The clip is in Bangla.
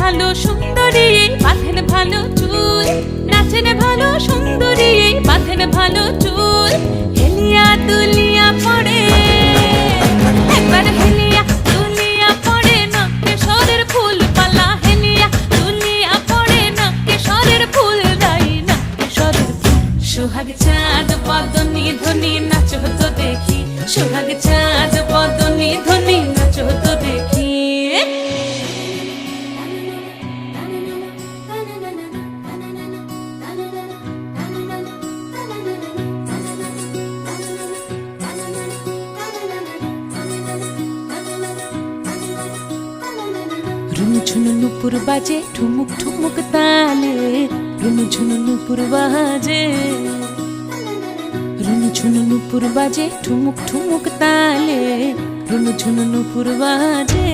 ভালো সুন্দরী, বাঁধেন ভালো চুল, নাচেন ভালো সুন্দরী, বাঁধেন ভালো চুল। হেলিয়া দুলিয়া পড়ে, একবার হেলিয়া দুলিয়া পড়ে, নক্কেশ্বরের ফুল পালা। হেলিয়া দুলিয়া পড়ে, নক্কেশ্বরের ফুল দাই, নক্কেশ্বরের ফুল। সোহাগ চাঁদ বদনি ধ্বনি নাচো তো দেখি, সোহাগ চাঁদ বদনি ধ্বনি নাচো তো দেখি। রুনুঝুনু নুপুর বাজে ঠুমুক ঠুমুক তালে, রুনুঝুনু নুপুর বাজে, রুনুঝুনু নুপুর বাজে ঠুমুক ঠুমুক তালে, রুনুঝুনু নুপুর বাজে।